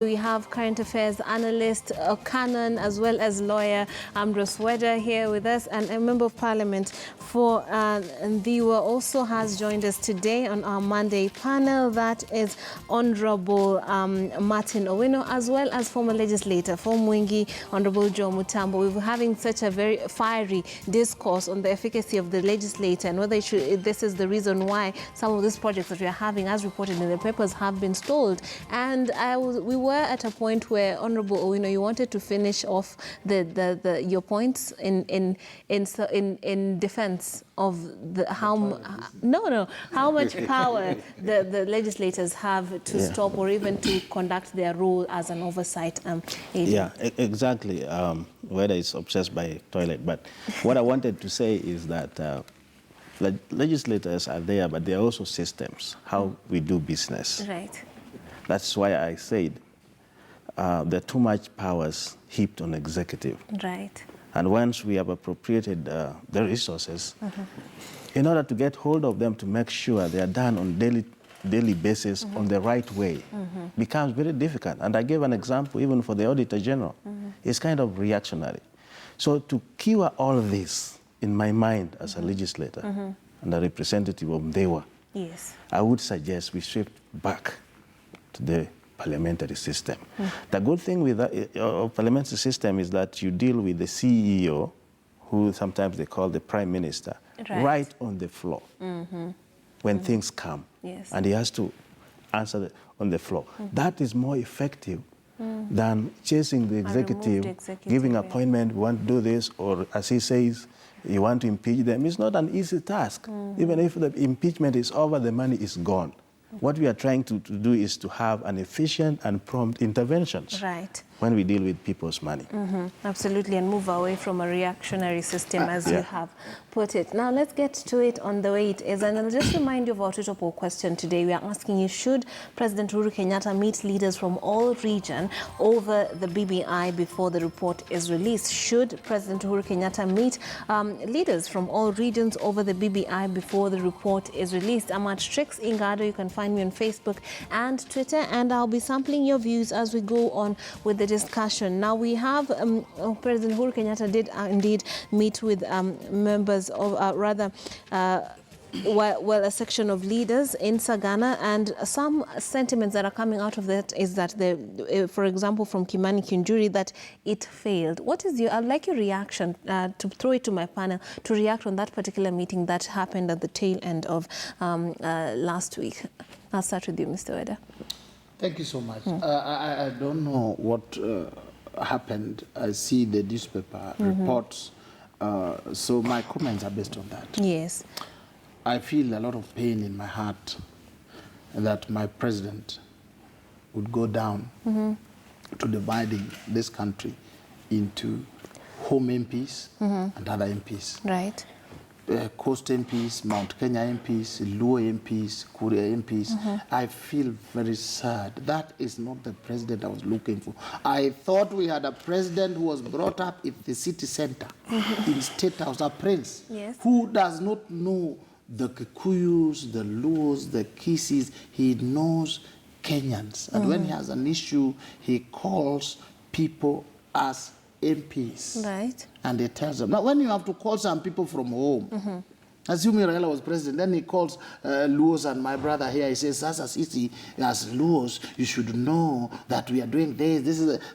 We have current affairs analyst Canon as well as lawyer Ambrose Weda here with us, and a member of parliament for Ndiwa also has joined us today on our Monday panel. That is Honorable Martin Owino, as well as former legislator for Mwingi, Honorable Joe Mutambo. We've been having such a very fiery discourse on the efficacy of the legislator and whether this is the reason why some of these projects that we are having, as reported in the papers, have been stalled. And we were at a point where, Honorable Owino, you wanted to finish off your points in defense of how much power the legislators have to stop or even to conduct their role as an oversight agent. Yeah, exactly. Whether it's obsessed by toilet, but what I wanted to say is that legislators are there, but there are also systems, how we do business. Right. That's why I said there are too much powers heaped on executive. Right. And once we have appropriated the resources, in order to get hold of them to make sure they are done on daily basis on the right way, becomes very difficult. And I gave an example even for the Auditor General. It's kind of reactionary. So to cure all this, in my mind as a legislator and a representative of Ndewa, yes, I would suggest we shift back to the parliamentary system. The good thing with the parliamentary system is that you deal with the CEO, who sometimes they call the Prime Minister, right on the floor when things come. Yes. And he has to answer on the floor. That is more effective than chasing the executive, giving appointment, we want to do this, or as he says, you want to impeach them. It's not an easy task. Even if the impeachment is over, the money is gone. What we are trying to do is to have an efficient and prompt interventions when we deal with people's money. Absolutely, and move away from a reactionary system, as you have put it. Now, let's get to it on the way it is. And I'll just remind you of our Twitter poll question today. We are asking you, should President Uhuru Kenyatta meet leaders from all regions over the BBI before the report is released? Should President Uhuru Kenyatta meet leaders from all regions over the BBI before the report is released? I'm at Trix Ingado. You can find me on Facebook and Twitter, and I'll be sampling your views as we go on with the discussion. Now, we have President Uhuru Kenyatta did indeed meet with members of a section of leaders in Sagana, and some sentiments that are coming out of that is that, for example, from Kimani Kinjuri, that it failed. What is I'd like your reaction, to throw it to my panel, to react on that particular meeting that happened at the tail end of last week. I'll start with you, Mr. Weda. Thank you so much. I don't know what happened. I see the newspaper reports, so my comments are based on that. Yes. I feel a lot of pain in my heart that my president would go down to dividing this country into home MPs and other MPs. Right. Coast MPs, Mount Kenya MPs, Luo MPs, Kuria MPs. I feel very sad. That is not the president I was looking for. I thought we had a president who was brought up in the city center, in State House, a prince, who does not know the Kikuyus, the Luos, the Kisis. He knows Kenyans. And when he has an issue, he calls people as MPs. Right. And he tells them. Now, when you have to call some people from home, assuming Raila was president, then he calls Luos and my brother here. He says, as easy as Luos, you should know that we are doing this.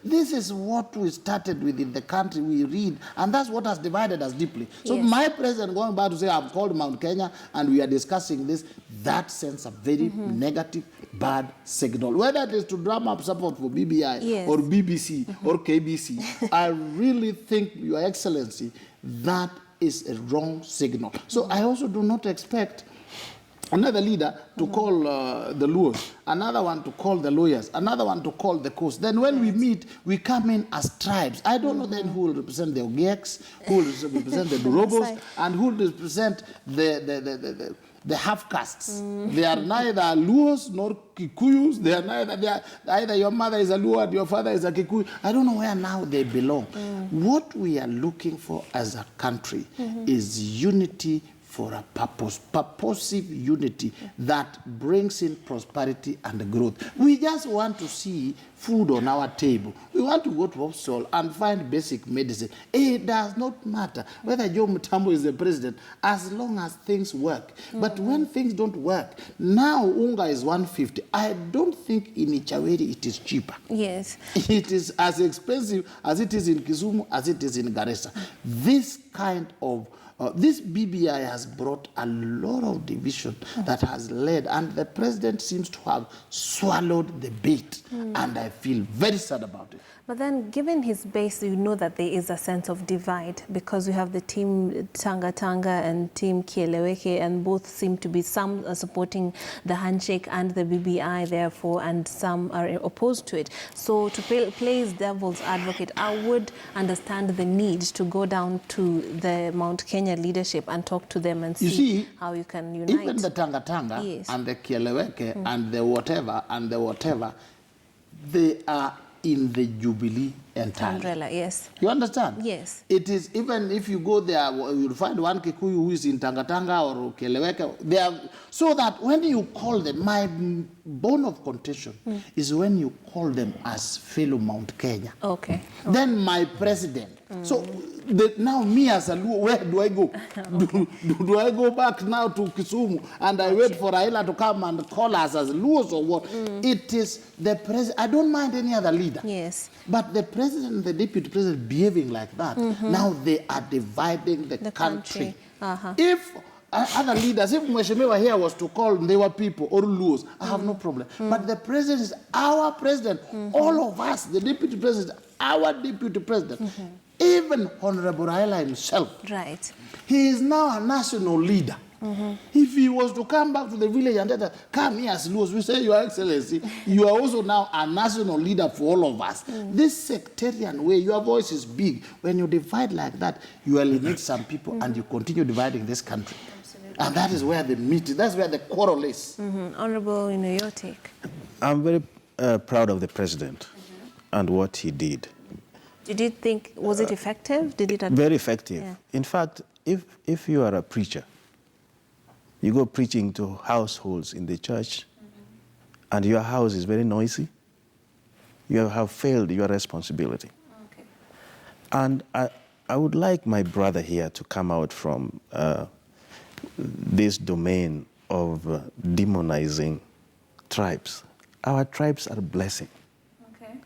This is what we started with in the country. We read, and that's what has divided us deeply. So my president going back to say, I've called Mount Kenya and we are discussing this, that sends a very negative, bad signal. Whether it is to drum up support for BBI or BBC or KBC, I really think, Your Excellency, that is a wrong signal. So I also do not expect another leader to call the Luos, another one to call the lawyers, another one to call the coast. Then when we meet, we come in as tribes. I don't know then who will represent the Ogieks, who will represent the Durobos, and who will represent the half-castes. They are neither Luos nor Kikuyus. They are either your mother is a Luo and your father is a Kikuyu. I don't know where now they belong. What we are looking for as a country is unity for a purpose, purposive unity that brings in prosperity and growth. We just want to see food on our table. We want to go to hospital and find basic medicine. It does not matter whether Joe Mutambo is the president, as long as things work. But when things don't work, now unga is 150. I don't think in Ichaweri it is cheaper. Yes. It is as expensive as it is in Kisumu, as it is in Garissa. This kind of this BBI has brought a lot of division that has led, and the president seems to have swallowed the bait, and I feel very sad about it. But then, given his base, you know that there is a sense of divide, because we have the team Tanga Tanga and team Kieleweke, and both seem to be, some are supporting the handshake and the BBI, therefore, and some are opposed to it. So to play as devil's advocate, I would understand the need to go down to the Mount Kenya leadership and talk to them and see how you can unite. Even the Tanga Tanga and the Kieleweke and the whatever, they are in the Jubilee entirely. Umbrella, yes. You understand? Yes. It is, even if you go there, you'll find one Kikuyu who is in Tanga Tanga or Kieleweke. They are, so that when you call them, my bone of contention is when you call them as fellow Mount Kenya. Okay. Then my president. So now me as a Luo, where do I go? Do I go back now to Kisumu and I wait for Raila to come and call us as Luos or what? It is the president. I don't mind any other leader. Yes. But the president and the deputy president behaving like that, now they are dividing the country. If other leaders, if Mweshimiwa here was to call Ndewa people or Luos, I have no problem. But the president is our president. All of us, the deputy president, our deputy president. Even Honorable Raila himself. Right. He is now a national leader. If he was to come back to the village and tell, come here as Luos, we say, Your Excellency, you are also now a national leader for all of us. This sectarian way, your voice is big. When you divide like that, you alienate some people and you continue dividing this country. Absolutely. And that is where the meat is, that's where the quarrel is. Honorable, your take. I'm very proud of the president and what he did. Did you think, was it effective? Did it? Very effective. Yeah. In fact, if you are a preacher, you go preaching to households in the church, and your house is very noisy, you have failed your responsibility. Okay. And I would like my brother here to come out from this domain of demonizing tribes. Our tribes are a blessing.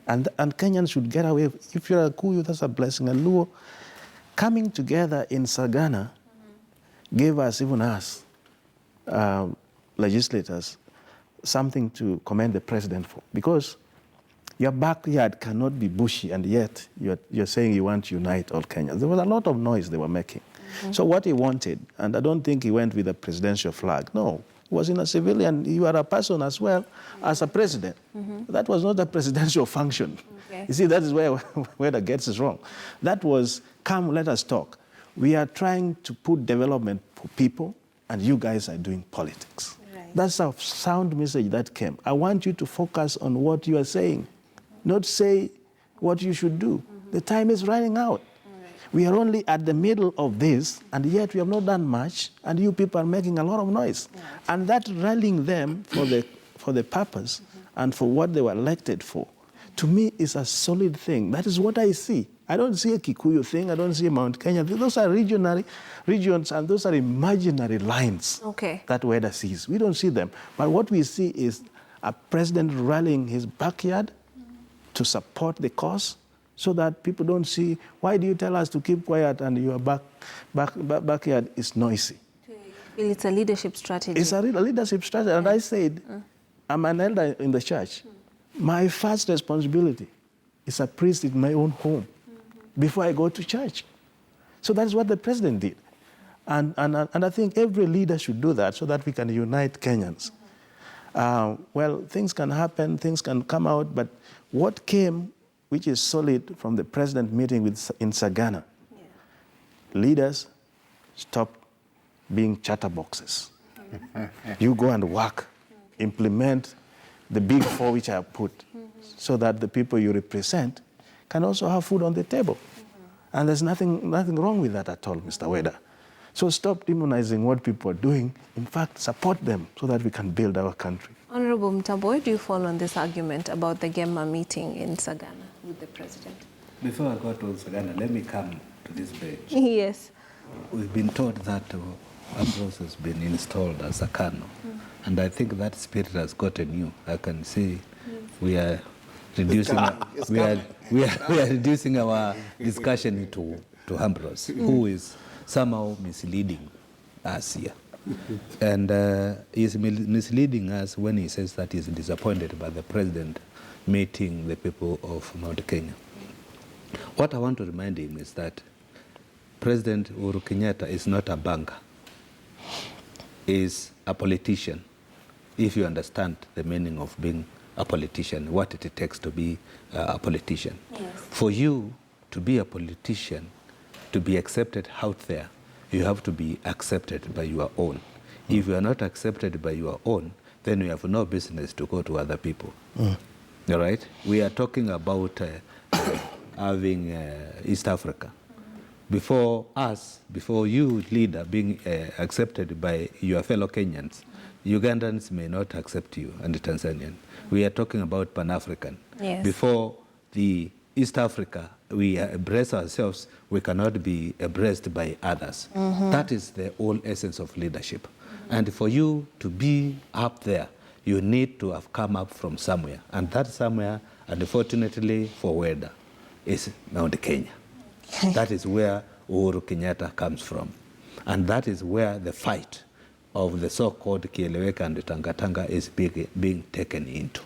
And Kenyans should get away. If you're a Kuyu, that's a blessing. And Luo, coming together in Sagana gave us, even us, legislators, something to commend the president for. Because your backyard cannot be bushy, and yet you're saying you want to unite all Kenyans. There was a lot of noise they were making. So what he wanted, and I don't think he went with a presidential flag, no. Was in a civilian, you are a person as well as a president. That was not a presidential function. Okay. You see, that is where the gets is wrong. That was, come, let us talk. We are trying to put development for people, and you guys are doing politics. Right. That's a sound message that came. I want you to focus on what you are saying, not say what you should do. The time is running out. We are only at the middle of this, and yet we have not done much, and you people are making a lot of noise. Right. And that rallying them for the purpose and for what they were elected for, to me is a solid thing. That is what I see. I don't see a Kikuyu thing. I don't see a Mount Kenya. Those are regions, and those are imaginary lines that Weda sees. We don't see them. But what we see is a president rallying his backyard to support the cause, so that people don't see, why do you tell us to keep quiet and your backyard is noisy? It's a leadership strategy. It's a leadership strategy. And I said, I'm an elder in the church. My first responsibility is a priest in my own home before I go to church. So that's what the president did. And I think every leader should do that so that we can unite Kenyans. Well, things can happen, things can come out, but what came, which is solid from the president meeting in Sagana. Leaders, stop being chatterboxes. You go and work, implement the big four which I have put, so that the people you represent can also have food on the table. And there's nothing wrong with that at all, Mr. Weda. So stop demonizing what people are doing. In fact, support them so that we can build our country. Honorable Mtambo, do you fall on this argument about the Gemma meeting in Sagana with the president? Before I go to Sagana, let me come to this bench. Yes. We've been told that Ambrose has been installed as a Kano, and I think that spirit has gotten you. I can see we are reducing we are reducing our discussion to Ambrose, who is somehow misleading us here. And he's misleading us when he says that he's disappointed by the president meeting the people of Mount Kenya. What I want to remind him is that President Uhuru Kenyatta is not a banker. He is a politician, if you understand the meaning of being a politician, what it takes to be a politician. Yes. For you to be a politician, to be accepted out there, you have to be accepted by your own. If you are not accepted by your own, then you have no business to go to other people. All right? We are talking about having East Africa. Before us, before you, leader, being accepted by your fellow Kenyans, Ugandans may not accept you, and the Tanzanian. We are talking about Pan-African. Yes. Before the East Africa, we embrace ourselves, we cannot be embraced by others. That is the whole essence of leadership. And for you to be up there, you need to have come up from somewhere. And that somewhere, unfortunately for Weda, is Mount Kenya. That is where Uhuru Kenyatta comes from. And that is where the fight of the so-called Kieleweka and Tangatanga is being taken into.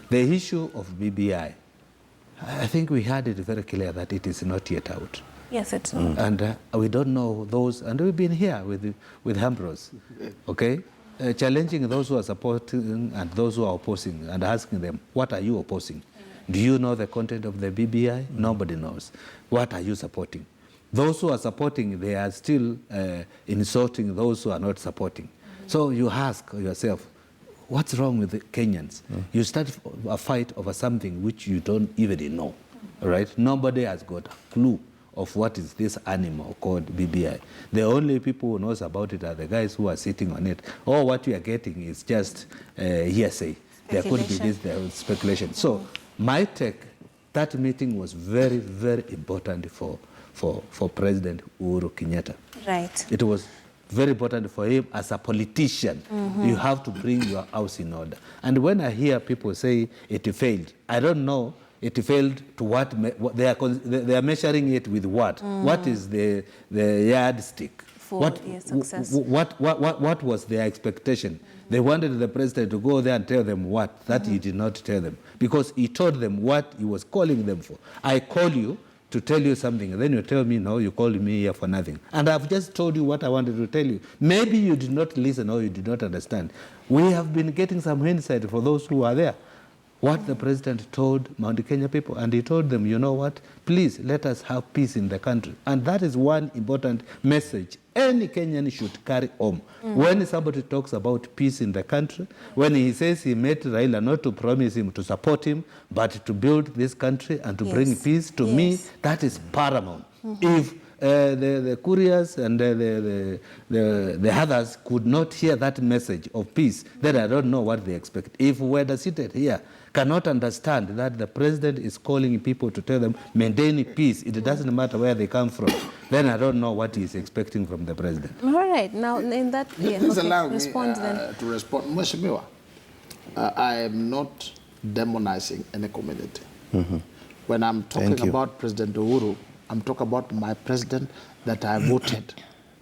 The issue of BBI, I think we had it very clear that it is not yet out. Yes, it's not. And we don't know those, and we've been here with Ambrose, okay? Challenging those who are supporting and those who are opposing and asking them, what are you opposing? Do you know the content of the BBI? Nobody knows. What are you supporting? Those who are supporting, they are still insulting those who are not supporting. So you ask yourself, what's wrong with the Kenyans? You start a fight over something which you don't even know, right? Nobody has got a clue of what is this animal called BBI. The only people who knows about it are the guys who are sitting on it. Or what we are getting is just hearsay. There could be this speculation. So my take, that meeting was very, very important for President Uhuru Kenyatta. Right. It was very important for him as a politician. You have to bring your house in order. And when I hear people say it failed, I don't know it failed to what they are measuring it with what? What is the yardstick? For success. What was their expectation? They wanted the president to go there and tell them what? That he did not tell them. Because he told them what he was calling them for. I call you to tell you something, and then you tell me, no, you called me here for nothing. And I've just told you what I wanted to tell you. Maybe you did not listen or you did not understand. We have been getting some insight for those who are there. What the president told Mount Kenya people, and he told them, you know what, please let us have peace in the country. And that is one important message any Kenyan should carry home. When somebody talks about peace in the country, when he says he met Raila not to promise him to support him, but to build this country and to bring peace, to me, that is paramount. If the couriers and the others could not hear that message of peace, then I don't know what they expect. If we're seated here, cannot understand that the president is calling people to tell them, maintain peace, it doesn't matter where they come from, then I don't know what he's expecting from the president. All right, now in that, Please allow me then. to respond. Mheshimiwa, I am not demonizing any community. When I'm talking about President Uhuru, I'm talking about my president that I voted.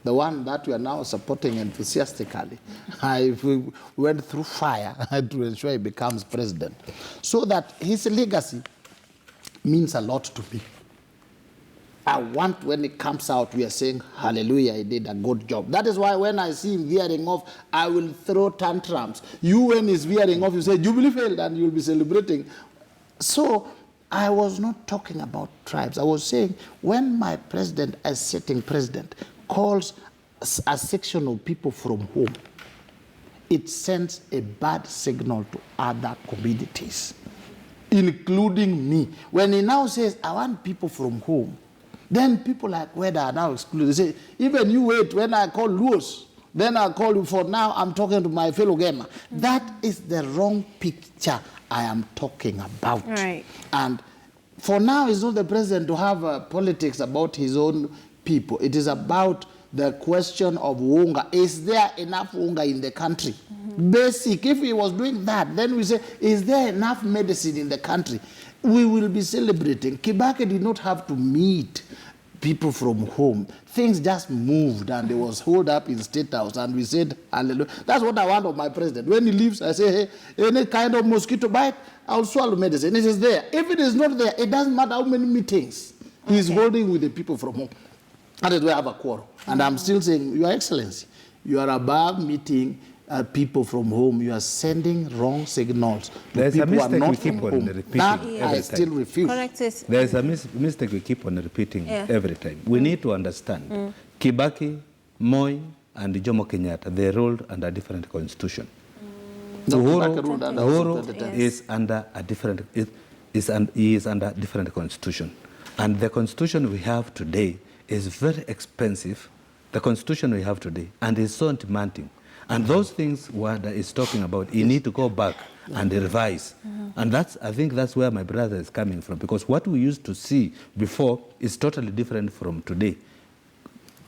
The one that we are now supporting enthusiastically. I went through fire to ensure he becomes president. So that his legacy means a lot to me. I want when it comes out, we are saying, hallelujah, he did a good job. That is why when I see him veering off, I will throw tantrums. You, when he's veering off, you say, Jubilee failed, and you'll be celebrating. So I was not talking about tribes. I was saying, when my president, as sitting president, calls a section of people from home, it sends a bad signal to other communities, including me. When he now says, I want people from home, Then people like Weda are now excluded. They say, even you wait, when I call Luos, then I'll call you. For now, I'm talking to my fellow gamer. That is the wrong picture I am talking about. Right. And for now, it's not the president to have politics about his own people. It is about the question of unga. Is there enough unga in the country? Basic. If he was doing that, then we say, is there enough medicine in the country? We will be celebrating. Kibaki did not have to meet people from home. Things just moved, and it was held up in State House, and we said, hallelujah. That's what I want of my president. When he leaves, I say, hey, any kind of mosquito bite, I'll swallow medicine. It is there. If it is not there, it doesn't matter how many meetings he's holding with the people from home. That is why I have a quarrel. And I'm still saying, Your Excellency, you are above meeting people from home. You are sending wrong signals to There's people a who are mistake not we keep from on home. repeating That every I time. still refuse. Correct it. There's a mistake we keep on repeating every time. We need to understand Kibaki, Moi, and Jomo Kenyatta, they ruled under a different constitution. Uhuru is under a different, he is under a different constitution. And the constitution we have today is very expensive, the constitution we have today, and is so demanding. And those things Wada is talking about, you need to go back and revise. And I think that's where my brother is coming from, because what we used to see before is totally different from today.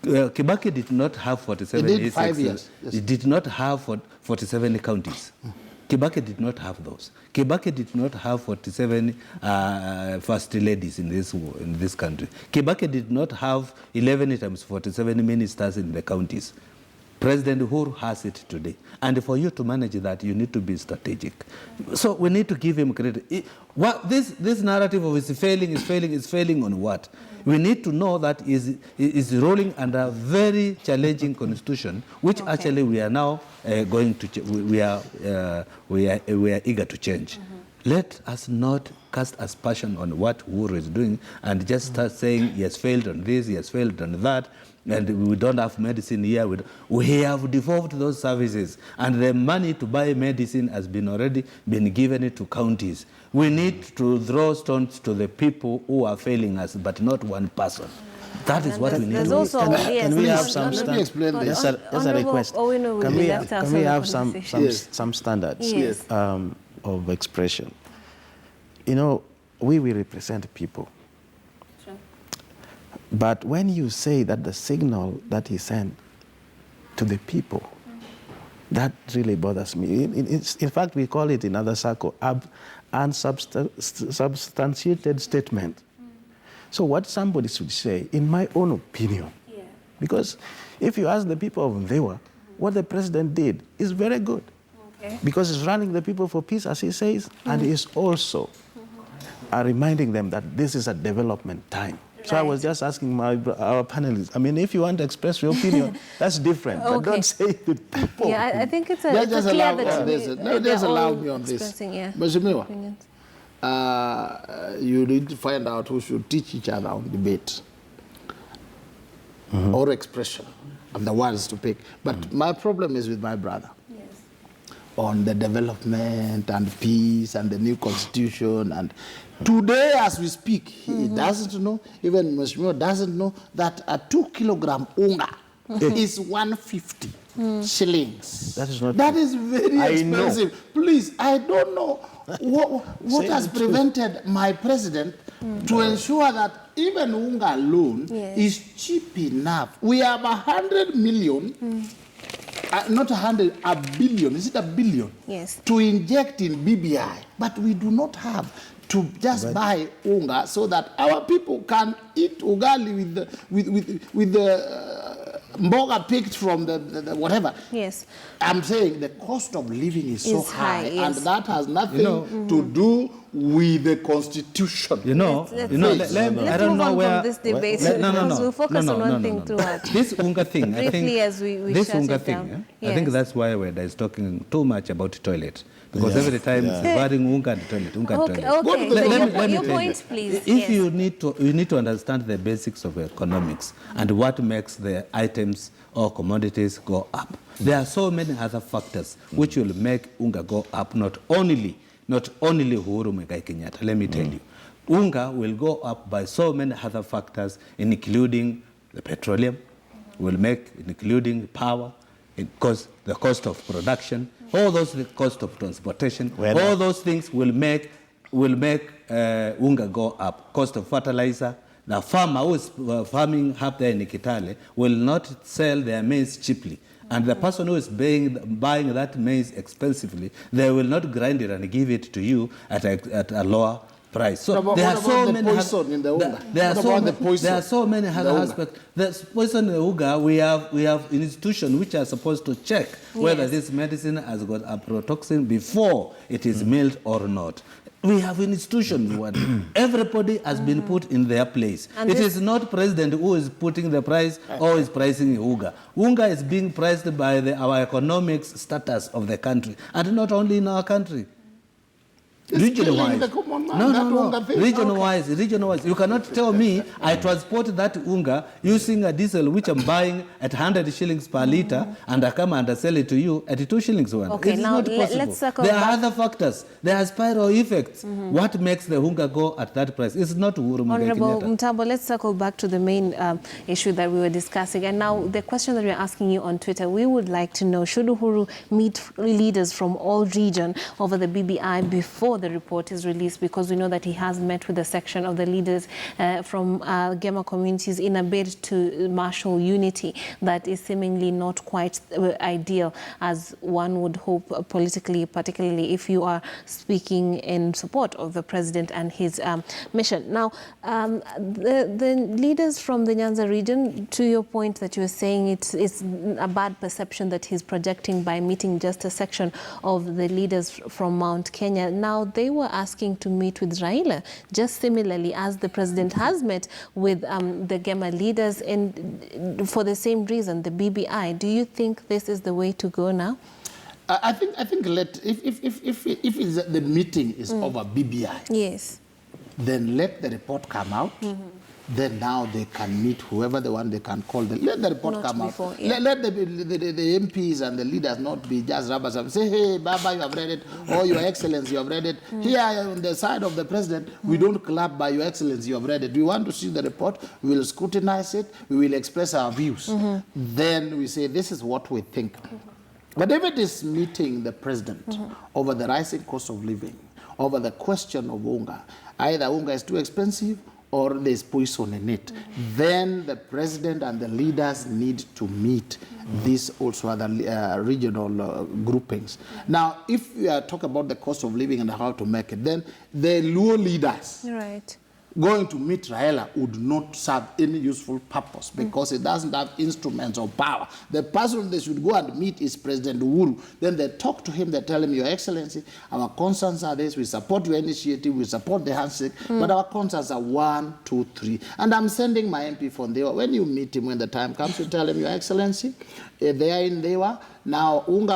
Kibaki did not have 47 He did 5 years. Yes. He did not have 47 counties. Kibaki did not have those. Kibaki did not have 47 first ladies in this country. Kibaki did not have 11 times 47 ministers in the counties. President Uhuru has it today. And for you to manage that, you need to be strategic. So we need to give him credit. This narrative of is failing on what? We need to know that is rolling under a very challenging constitution, which actually we are now going to, we are eager to change. Let us not cast aspersion on what Uhuru is doing and just start saying he has failed on this, he has failed on that, and we don't have medicine here. We have devolved those services, and the money to buy medicine has already been given to counties. We need to throw stones to the people who are failing us, but not one person. That is what we need. There's also, can we have some let me explain this. There's a request. Can we have some standards of expression? You know, we represent people. Sure. But when you say that the signal that he sent to the people, that really bothers me. In fact, we call it in other circles unsubstantiated statement. So what somebody should say, in my own opinion, because if you ask the people of Mvewa, what the president did is very good. Okay. Because he's running the people for peace, as he says, and he's also reminding them that this is a development time. Right. So I was just asking our panelists, I mean, if you want to express your opinion, that's different, but don't say it with people. Yeah, I think it's Just clear allow, that just allow me on this. Mheshimiwa, you need to find out who should teach each other on debate or expression of the words to pick. But my problem is with my brother. On the development and peace and the new constitution. And today, as we speak, he doesn't know, even Mheshimiwa doesn't know, that a 2 kilogram unga is 150 shillings. That is not That true. is very expensive. Please, I don't know what has prevented my president to ensure that even unga alone is cheap enough. We have 100 million not 100, a billion. Is it a billion? Yes. To inject in BBI, but we do not have to just buy unga so that our people can eat ugali with the mboga picked from the whatever. Yes. I'm saying the cost of living is so high, yes. and that has nothing to do with the constitution. I don't know where this debate. No. We'll focus on one thing throughout. This unga thing, I think. As we this unga thing, I think that's why Weda is talking too much about toilet. Because every time it's varying unga and toilet, unga and toilet. Okay. Let me your tell point, please. If you need to understand the basics of economics and what makes the items or commodities go up. There are so many other factors which will make unga go up, not only Uhuru Muigai Kenyatta. Let me tell you. Unga will go up by so many other factors, including the petroleum, will make, including power, because the cost of production, all those, the cost of transportation, all those things will make unga go up. Cost of fertilizer. The farmer who is farming up there in Kitale will not sell their maize cheaply. And the person who is buying that maize expensively, they will not grind it and give it to you at a lower price. So there are so many poison in the unga. There are so many other aspects. The poison in the unga, we have institutions which are supposed to check whether this medicine has got aflatoxin before it is milled or not. We have institutions where everybody has been put in their place. And it is not president who is putting the price or is pricing unga. Unga is being priced by our economic status of the country, and not only in our country. Region-wise. No. Region-wise. You cannot tell me I transport that unga using a diesel which I'm buying at 100 shillings per litre and I come and I sell it to you at 2 shillings one. Okay, it's now not possible. let's circle there back. are other factors. There are spiral effects. What makes the unga go at that price? It's not Uhuru. Honorable Mtambo, let's circle back to the main issue that we were discussing. And now the question that we're asking you on Twitter, we would like to know, should Uhuru meet leaders from all regions over the BBI before the report is released, because we know that he has met with a section of the leaders from Gema communities in a bid to marshal unity that is seemingly not quite ideal as one would hope politically, particularly if you are speaking in support of the president and his mission. Now, the leaders from the Nyanza region, to your point that you're saying it's a bad perception that he's projecting by meeting just a section of the leaders from Mount Kenya. Now, they were asking to meet with Raila, just similarly as the president has met with the Gema leaders, and for the same reason, the BBI. Do you think this is the way to go now? I think if the meeting is over BBI, yes, then let the report come out. Then now they can meet whoever they want, they can call them. Let the report come out. Let the MPs and the leaders not be just rubber stamp. Say, hey, Baba, you have read it, or Your Excellency, you have read it. Here on the side of the president, we don't clap by Your Excellency, you have read it. We want to see the report, we will scrutinize it, we will express our views. Then we say, this is what we think. But if it is meeting the president over the rising cost of living, over the question of unga, either unga is too expensive or there's poison in it, then the president and the leaders need to meet these also other regional groupings. Now, if we are talking about the cost of living and how to make it, then the Luo leaders going to meet Raila would not serve any useful purpose because it doesn't have instruments of power. The person they should go and meet is President Uhuru. Then they talk to him, they tell him, Your Excellency, our concerns are this, we support your initiative, we support the handshake, but our concerns are 1, 2, 3. And I'm sending my MP from there. When you meet him, when the time comes, you tell him, Your Excellency, they are in Dewa. Now, unga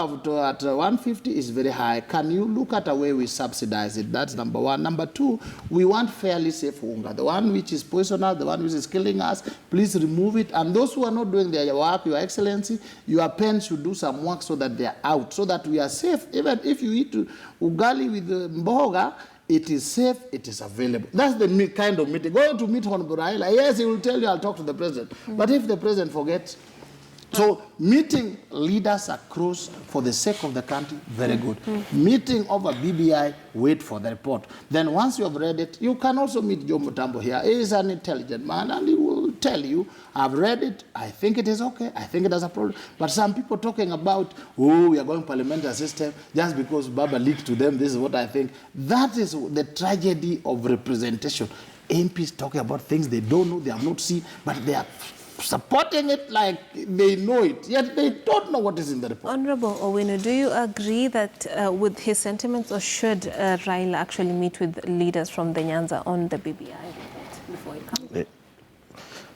at 150 is very high. Can you look at a way we subsidize it? That's number one. Number two, we want fairly safe unga. The one which is poisonous, the one which is killing us, please remove it. And those who are not doing their work, Your Excellency, your pen should do some work so that they are out, so that we are safe. Even if you eat ugali with mboga, it is safe, it is available. That's the kind of meeting. Going to meet Honorable Raila, yes, he will tell you, I'll talk to the president. But if the president forgets, so meeting leaders across for the sake of the country, very good. Meeting over BBI, wait for the report. Then once you have read it, you can also meet Joe Mutambo here. He is an intelligent man and he will tell you, I've read it, I think it is okay, I think it has a problem. But some people talking about, oh, we are going parliamentary system just because Baba leaked to them, this is what I think. That is the tragedy of representation. MPs talking about things they don't know, they have not seen, but they are supporting it like they know it, yet they don't know what is in the report. Honorable Owino, do you agree that with his sentiments, or should Raila actually meet with leaders from the Nyanza on the BBI report before it comes?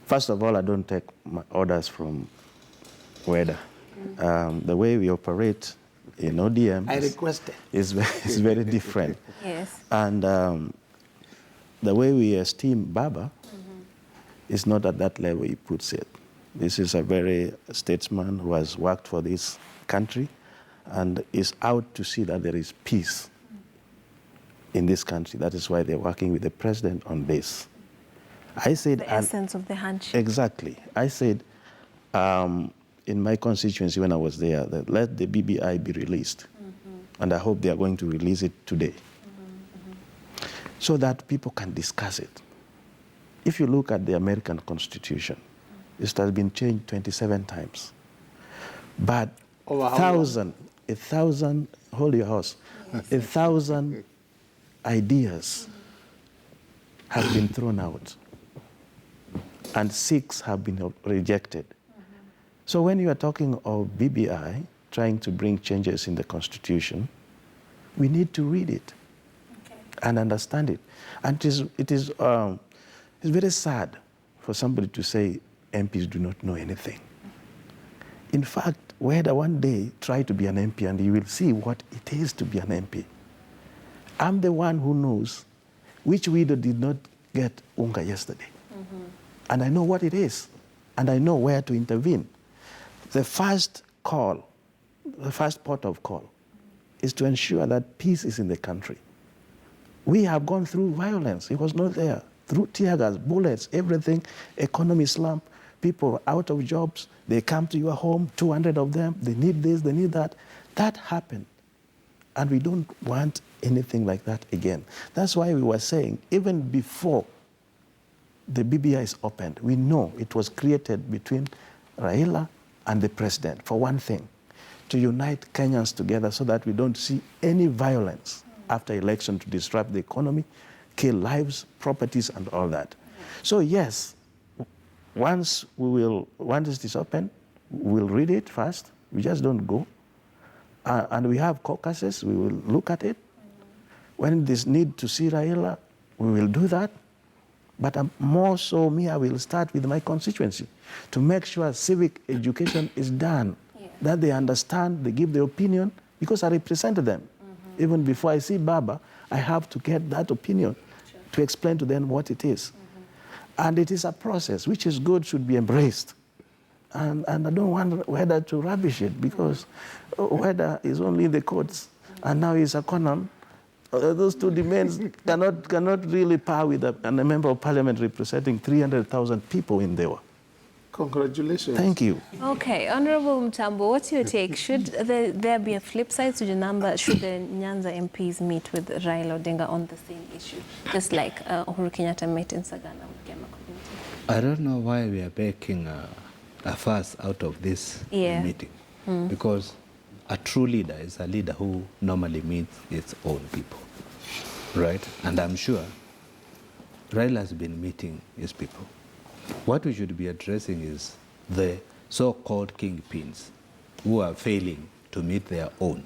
First of all, I don't take my orders from weather. The way we operate in ODM is very different. Yes. And the way we esteem Baba is not at that level he puts it. This is a very statesman who has worked for this country and is out to see that there is peace in this country. That is why they're working with the president on this. I said... The essence of the handshake. Exactly. I said in my constituency when I was there that let the BBI be released. And I hope they are going to release it today. So that people can discuss it. If you look at the American Constitution, it has been changed 27 times. But a thousand, hold your horse, 1,000 ideas have been thrown out, and 6 have been rejected. So when you are talking of BBI trying to bring changes in the Constitution, we need to read it and understand it. And it is very sad for somebody to say MPs do not know anything. In fact, whether one day try to be an MP and you will see what it is to be an MP. I'm the one who knows which widow did not get unga yesterday. And I know what it is, and I know where to intervene. The first call, the first port of call, is to ensure that peace is in the country. We have gone through violence. It was not there. Through tear gas, bullets, everything, economy slump, people out of jobs, they come to your home, 200 of them, they need this, they need that. That happened. And we don't want anything like that again. That's why we were saying, even before the BBI is opened, we know it was created between Raila and the president, for one thing, to unite Kenyans together so that we don't see any violence after election to disrupt the economy, kill lives, properties, and all that. So yes, once it is open, we'll read it first. We just don't go. And we have caucuses, we will look at it. When there's need to see Raila, we will do that. But more so, I will start with my constituency to make sure civic education is done, that they understand, they give their opinion, because I represented them. Even before I see Baba, I have to get that opinion to explain to them what it is. And it is a process, which is good, should be embraced. And I don't want Whether to rubbish it, because Whether is only in the courts, and now he's a Conan. Those two demands cannot really par with a member of parliament representing 300,000 people in there. Congratulations. Thank you. Okay, Honorable Mtambo, what's your take? Should there be a flip side to the number? Should the Nyanza MPs meet with Raila Odinga on the same issue, just like Uhuru Kenyatta met in Sagana with Gema community? I don't know why we are making a fuss out of this meeting, because a true leader is a leader who normally meets its own people, right? And I'm sure Raila has been meeting his people. What we should be addressing is the so-called kingpins who are failing to meet their own.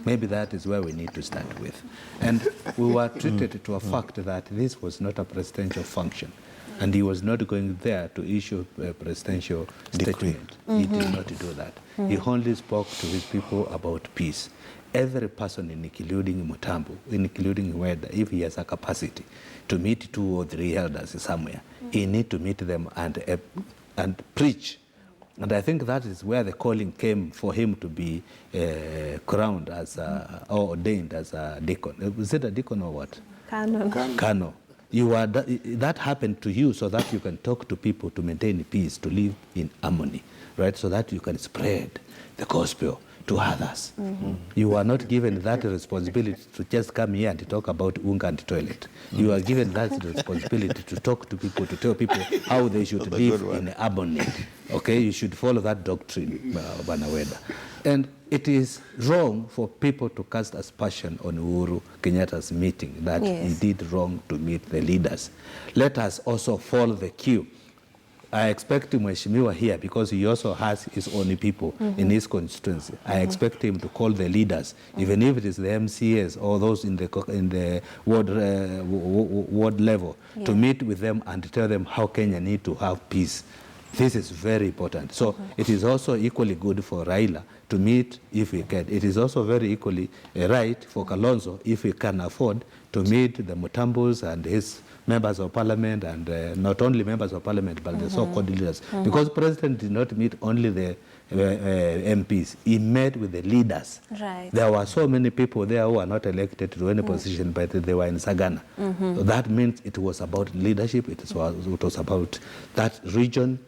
Maybe that is where we need to start with. And we were treated to a fact that this was not a presidential function, and he was not going there to issue a presidential statement. He did not do that. He only spoke to his people about peace. Every person, including Mutambo, including Weda, if he has a capacity to meet 2 or 3 elders somewhere, he needs to meet them and preach. And I think that is where the calling came for him to be crowned as or ordained as a deacon. Was it a deacon or what? Canon. That happened to you so that you can talk to people to maintain peace, to live in harmony, right? So that you can spread the gospel to others. You are not given that responsibility to just come here and talk about unga and toilet. You are given that responsibility to talk to people, to tell people how they should live in harmony. Okay, you should follow that doctrine, Banaweda. And it is wrong for people to cast aspersion on Uhuru Kenyatta's meeting, that he did wrong to meet the leaders. Let us also follow the cue. I expect Mheshimiwa here, because he also has his own people in his constituency. I expect him to call the leaders, even if it is the MCAs or those in the ward level, to meet with them and tell them how Kenya need to have peace. This is very important. So it is also equally good for Raila to meet if he can. It is also very equally right for Kalonzo, if he can afford, to meet the Mutambos and his members of parliament and not only members of parliament, but the so-called leaders. Because president did not meet only the MPs. He met with the leaders. Right. There were so many people there who were not elected to any position, but they were in Sagana. So that means it was about leadership. It was about that region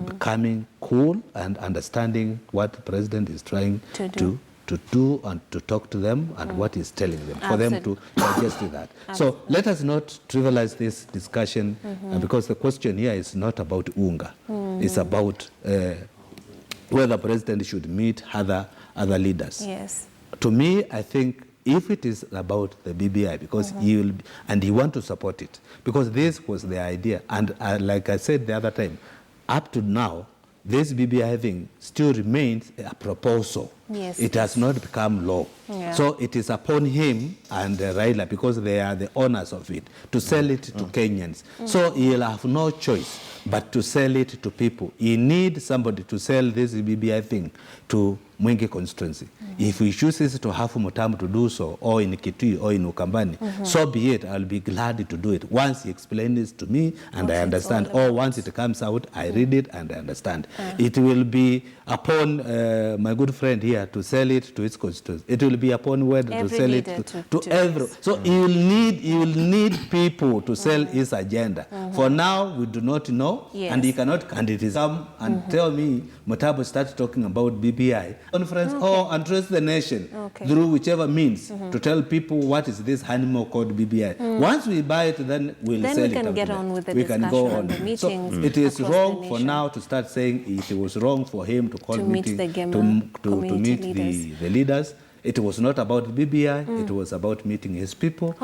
becoming cool and understanding what the president is trying to do and to talk to them and what he's telling them, for them to digest that. So let us not trivialize this discussion because the question here is not about Unga. It's about whether the president should meet other leaders. Yes. To me, I think if it is about the BBI, because he will, and he want to support it, because this was the idea, and like I said the other time, up to now, this BBI thing still remains a proposal. Yes. It has not become law. Yeah. So it is upon him and Raila, because they are the owners of it, to sell it to Kenyans. So he'll have no choice but to sell it to people. He needs somebody to sell this BBI thing to Mwingi constituency. If he chooses to have Mutamu to do so, or in Kitui, or in Ukambani, so be it. I'll be glad to do it. Once he explains this to me and I understand, or once it comes out, I read it and I understand. It will be upon my good friend here to sell it to his constituency. It will be upon whether to sell it to every. So he will need people to sell his agenda. For now, we do not know, and he cannot candidate come and tell me Mutamu start talking about BBI conference or address the nation through whichever means to tell people what is this animal called BBI. Once we buy it, then we'll sell it. Then we can get on with the discussion. Can go on. The meetings. So it is wrong for now to start saying it was wrong for him to call meeting to meet the leaders. It was not about BBI. It was about meeting his people.